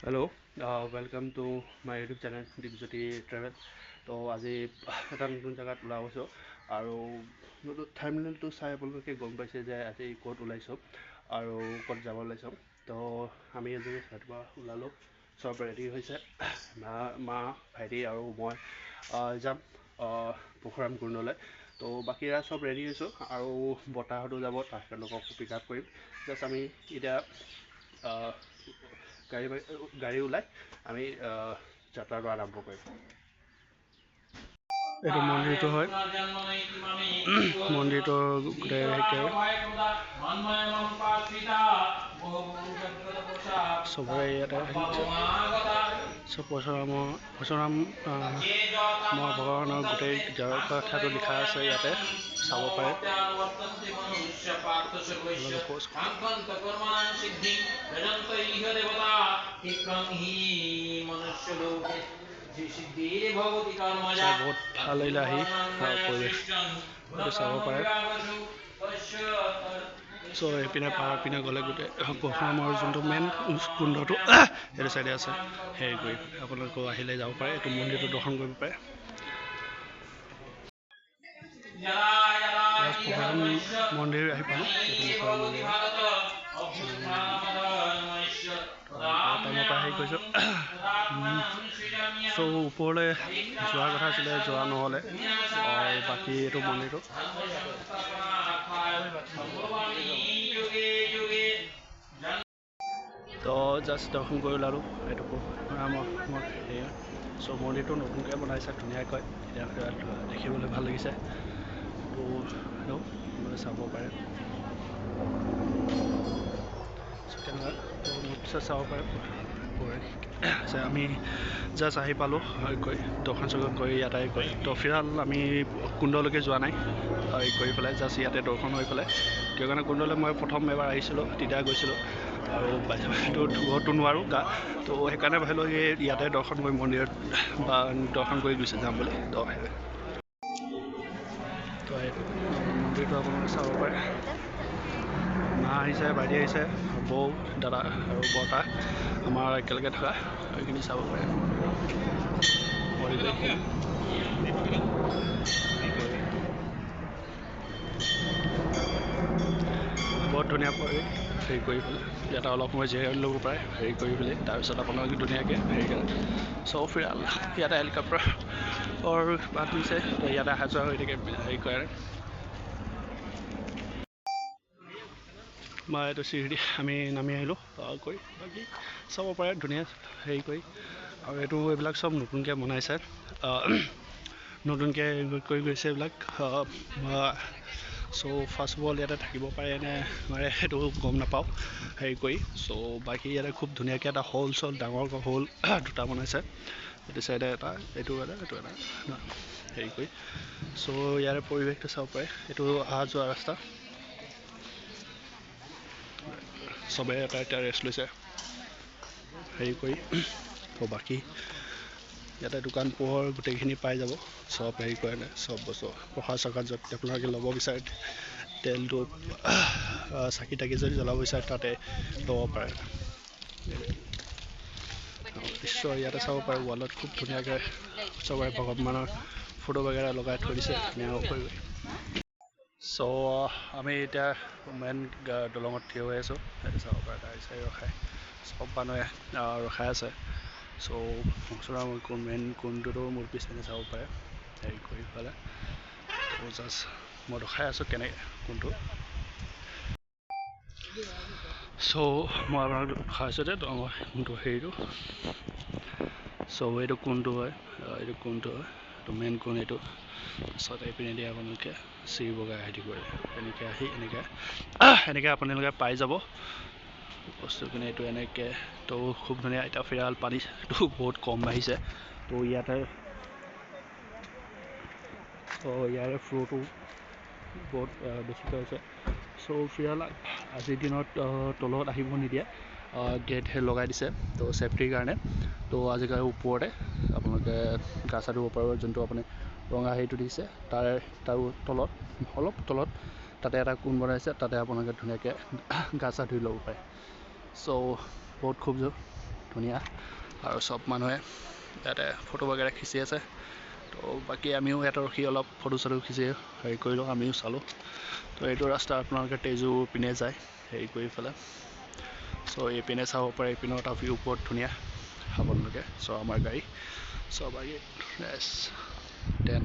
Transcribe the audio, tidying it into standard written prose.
Hello, welcome to my YouTube channel Dipjyoti Travel. তো আজি এটা নতুন জেগাত ওলাই গৈছোঁ আৰু নতুন থাম্বনেইলটো চাই আপোনালোকে গম পাইছে যে আজি ক'ত ওলাইছোঁ আৰু ক'ত যাব ওলাইছোঁ। তো আমি আজি ৰাতিপুৱা ওলালোঁ, চব ৰেডি হৈছে, মা ভাইটি আৰু মই যাম পৰশুৰাম কুণ্ডলৈ। তো বাকীৰা চব ৰেডি হৈছোঁ আৰু বতাহতো যাব, তেখেতলোকক পিক আপ কৰিম। জাষ্ট আমি এতিয়া গাড়ী ওলাই আমি যাত্ৰাটো আৰম্ভ কৰিম। এইটো মন্দিৰটো হয়, মন্দিৰটোৰ গোটেই চবৰে ইয়াতে চব পৰশুৰাম ভগৱানৰ গোটেই কথাটো লিখা আছে, ইয়াতে চাব পাৰে। বহুত ভাল লাগিলে আহি পৰিৱেশ চাব পাৰে। চ' এইপিনে পাহাৰ পিনে গ'লে গোটেই পৰশুৰামৰ যোনটো মেইন কুণ্ডটো সেইটো চাইডে আছে, হেৰি কৰি আপোনালোকেও আহিলে যাব পাৰে, এইটো মন্দিৰটো দৰ্শন কৰিব পাৰে। পৰশুৰাম মন্দিৰ আহি পালোঁ, এইটো মন্দিৰ টাইমৰ পৰা হেৰি কৰিছোঁ। চ' ওপৰলৈ যোৱাৰ কথা আছিলে, যোৱা নহ'লে। আৰু বাকী এইটো মন্দিৰটো তো জাষ্ট দৰ্শন কৰি ওলালোঁ। এইটো হেৰি চ' মন্দিৰটো নতুনকৈ বনাইছে ধুনীয়াকৈ, এতিয়া দেখিবলৈ ভাল লাগিছে। তো চাব পাৰে, কেনেকুৱা তো চাব পাৰে। আমি জাষ্ট আহি পালোঁ কৰি দৰ্শন চৰ্শন কৰি ইয়াতে কৰি। তো ফিলহাল আমি কুণ্ডলৈকে যোৱা নাই, হেৰি কৰি পেলাই জাষ্ট ইয়াতে দৰ্শন হৈ পেলাই। কিয় কাৰণে কুণ্ডলৈ মই প্ৰথম এবাৰ আহিছিলোঁ, তেতিয়া গৈছিলোঁ আৰু বাহিৰতো ধুবতো নোৱাৰোঁ গা, তো সেইকাৰণে ভাবিলোঁ ইয়াতে দৰ্শন কৰি মন্দিৰত বা দৰ্শন কৰি গুচি যাম বুলি। তো মন্দিৰটো আপোনালোকে চাব পাৰে। মা আহিছে, ভাইটি আহিছে, বৌ, দাদা আৰু বৰ্তা আমাৰ একেলগে থকা, সেইখিনি চাব পাৰে। বহুত ধুনীয়া পৰিৱেশ, হেৰি কৰি পেলাই ইয়াতে অলপ সময় জিৰাই ল'ব পাৰে, হেৰি কৰি পেলাই তাৰপিছত আপোনালোকে ধুনীয়াকৈ হেৰি কৰে। চ' ফিলহাল ইয়াতে হেলিকপ্টাৰ বাট দিছে, তো ইয়াতে অহা যোৱা হৈ থাকে, হেৰি কৰে। বা এইটো চিৰিদি আমি নামি আহিলোঁ কৰি, বাকী চাব পাৰে ধুনীয়া হেৰি কৰি। আৰু এইবিলাক চব নতুনকৈ বনাইছে, নতুনকৈ কৰি গৈছে এইবিলাক। চ' ফাৰ্ষ্ট অফ অল ইয়াতে থাকিব পাৰে নে নোৱাৰে সেইটো গম নাপাওঁ, হেৰি কৰি। চ' বাকী ইয়াতে খুব ধুনীয়াকৈ এটা হল ডাঙৰ হল দুটা বনাইছে, এইটো চাইডে এটা, এইটো এটা হেৰি কৰি। চ' ইয়াৰে পৰিৱেশটো চাব পাৰে, এইটো অহা যোৱা ৰাস্তা। চবে এটা এতিয়া ৰেষ্ট লৈছে, হেৰি কৰি। তো বাকী ইয়াতে দোকান পোহৰ গোটেইখিনি পাই যাব, চব হেৰি কৰে, চব বস্তু প্ৰসাদ চসাদ য'ত আপোনালোকে ল'ব বিচাৰে, তেলটো চাকি তাকি যদি জ্বলাব বিচাৰে তাতে ল'ব পাৰে। নিশ্চয় ইয়াতে চাব পাৰে, ৱালত খুব ধুনীয়াকৈ চবৰে ভগৱানৰ ফটো বাগেৰা লগাই থৈ দিছে, ধুনীয়াকৈ। চ' আমি এতিয়া মেইন দলঙত থিয় হৈ আছোঁ, সেইটো চাব পাৰে। গাড়ী চাড়ী ৰখাই চব মানুহে ৰখাই আছে। চ' পৰশুৰাম মেইন কুণ্ডটো মোৰ পিছপিনে চাব পাৰে, হেৰি কৰি পেলাই। তো জাষ্ট মই ৰখাই আছোঁ কেনেকৈ কোনটো। চ' মই আপোনালোক দেখাইছোঁ যে কোনটো হেৰিটো। চ' এইটো কোনটো হয়, এইটো কোনটো হয়, এইটো মেইন কোন এইটো। তাৰপিছত এইপিনেদি আপোনালোকে চিৰি বগাই আহি দিব, এনেকৈ আহি এনেকৈ আপোনালোকে পাই যাব বস্তুখিনি। এইটো এনেকৈ তো খুব ধুনীয়া। এতিয়া ফিলহাল পানীটো বহুত কম বাঢ়িছে, তো ইয়াৰে ফ্ল'টো বহুত বেছিকৈ হৈছে। চ' ফিলহাল আজিৰ দিনত তলত আহিব নিদিয়ে, গেট লগাই দিছে, তো ছেফটিৰ কাৰণে। তো আজিকালি ওপৰতে আপোনালোকে গা চা ধুব পাৰিব, যোনটো আপুনি ৰঙা হেৰিটো দিছে তাৰ তলত, অলপ তলত তাতে এটা কোণ বনাইছে, তাতে আপোনালোকে ধুনীয়াকৈ গা চা ধুই ল'ব পাৰে। চ' বহুত খুব ধুনীয়া আৰু চব মানুহে ইয়াতে ফটো বগেৰা খিচি আছে। তো বাকী আমিও ইয়াতে ৰখি অলপ ফটো চটো খিচি হেৰি কৰিলোঁ, আমিও চালোঁ। তো এইটো ৰাস্তা আপোনালোকে তেজু পিনে যায় হেৰি কৰি পেলাই। চ' এইপিনে চাব পাৰে, এইপিনৰ এটা ভিউ বহুত ধুনীয়া আপোনালোকে। চ' আমাৰ গাড়ী চ' বাকী দেন